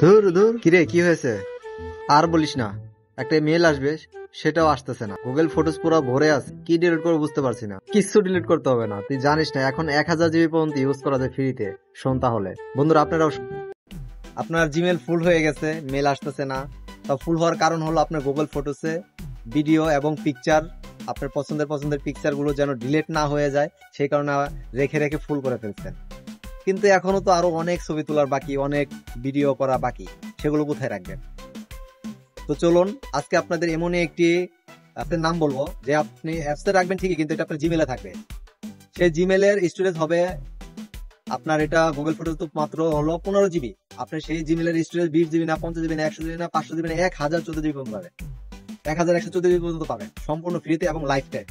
ধুর ধুর, কিরে কি হয়েছে? আর বলিস না, একটা মেল আসবে সেটাও আসতেছে না। গুগল ফটোস পুরো ভরে আছে, কি ডিলিট করবো বুঝতে পারছি না। কিছু ডিলিট করতে হবে না, তুই জানিস না এখন 1000 জিবি পর্যন্ত ইউজ করা যায় ফ্রিতে। শোন তাহলে বন্ধুরা, আপনার জিমেল ফুল হয়ে গেছে, মেল আসতেছে না। তা ফুল হওয়ার কারণ হলো আপনার গুগল ফটোসে ভিডিও এবং পিকচার, আপনার পছন্দের পিকচার গুলো যেন ডিলিট না হয়ে যায়, সেই কারণে রেখে রেখে ফুল করে ফেলছেন। কিন্তু এখনো তো আরো অনেক ছবি তোলার বাকি, অনেক ভিডিও করা বাকি, সেগুলো কোথায় রাখবেন? তো চলুন আজকে আপনাদের এমনই একটি আপনার নাম বলবো যে আপনি অ্যাপসে রাখবেন ঠিকই, কিন্তু এটা আপনার জিমেলে থাকবে। সেই জিমেলের স্টোরেজ হবে আপনার, এটা গুগল ফটোস তো মাত্র হলো 15 জিবি। আপনি সেই জিমেলের স্টোরেজ 20 জিবি না, 50 জিবি না, 100 জিবি না, 500 জিবি না, 1014 জিবি পর্যন্ত পাবেন। 1114 জিবি পর্যন্ত পাবেন সম্পূর্ণ ফ্রিতে এবং লাইফ টাইম।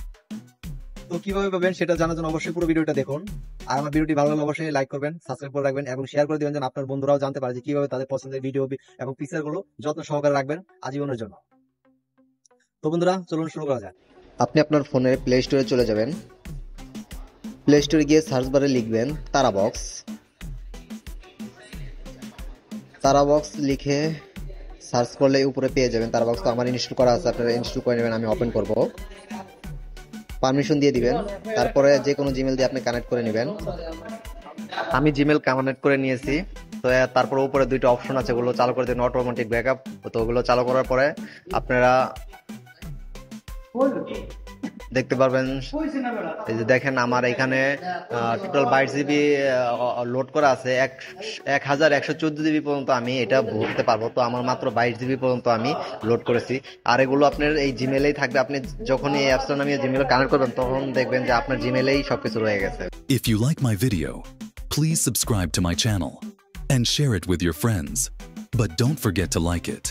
তো কিভাবে পাবেন সেটা জানার জন্য অবশ্যই পুরো ভিডিওটা দেখুন। আর আমার ভিডিওটি ভালো লাগলে অবশ্যই লাইক করবেন, সাবস্ক্রাইব করে রাখবেন এবং শেয়ার করে দিবেন যেন আপনার বন্ধুরাও জানতে পারে যে কিভাবে তাদের পছন্দের ভিডিও এবং পিকচার গুলো যত্ন সহকারে রাখবেন আজীবনের জন্য। তো বন্ধুরা চলুন শুরু করা যাক। আপনি আপনার ফোনের প্লে স্টোরে চলে যাবেন। প্লে স্টোরে গিয়ে সার্চ বারে লিখবেন তারাবক্স। তারাবক্স লিখে সার্চ করলে উপরে পেয়ে যাবেন। তারাবক্স তো আমার ইনস্টল করা আছে, আপনারা ইনস্টল করে নেবেন। আমি ওপেন করব, পারমিশন দিয়ে দিবেন। তারপরে যে কোনো জিমেল দিয়ে আপনি কানেক্ট করে নেবেন। আমি জিমেল কানেক্ট করে নিয়েছি। তো তারপর উপরে দুইটা অপশন আছে, ওগুলো চালু করে দিন, অটোমেটিক ব্যাকআপ। তো ওগুলো চালু করার পরে আপনারা দেখতে পারবেন, এই যে দেখেন আমার এখানে টোটাল 22 জিবি লোড করা আছে। 1114 জিবি পর্যন্ত আমি এটা ভরতে পারবো। তো আমার মাত্র 22 জিবি পর্যন্ত আমি লোড করেছি। আর এগুলো আপনার এই জিমেলেই থাকবে। আপনি যখন এই অ্যাপসটা নামিয়ে জিমেল কানেক্ট করবেন তখন দেখবেন যে আপনার জিমেলেই সবকিছু রয়ে গেছে। If you like my video, please subscribe to my channel and share it with your friends. But don't forget to like it.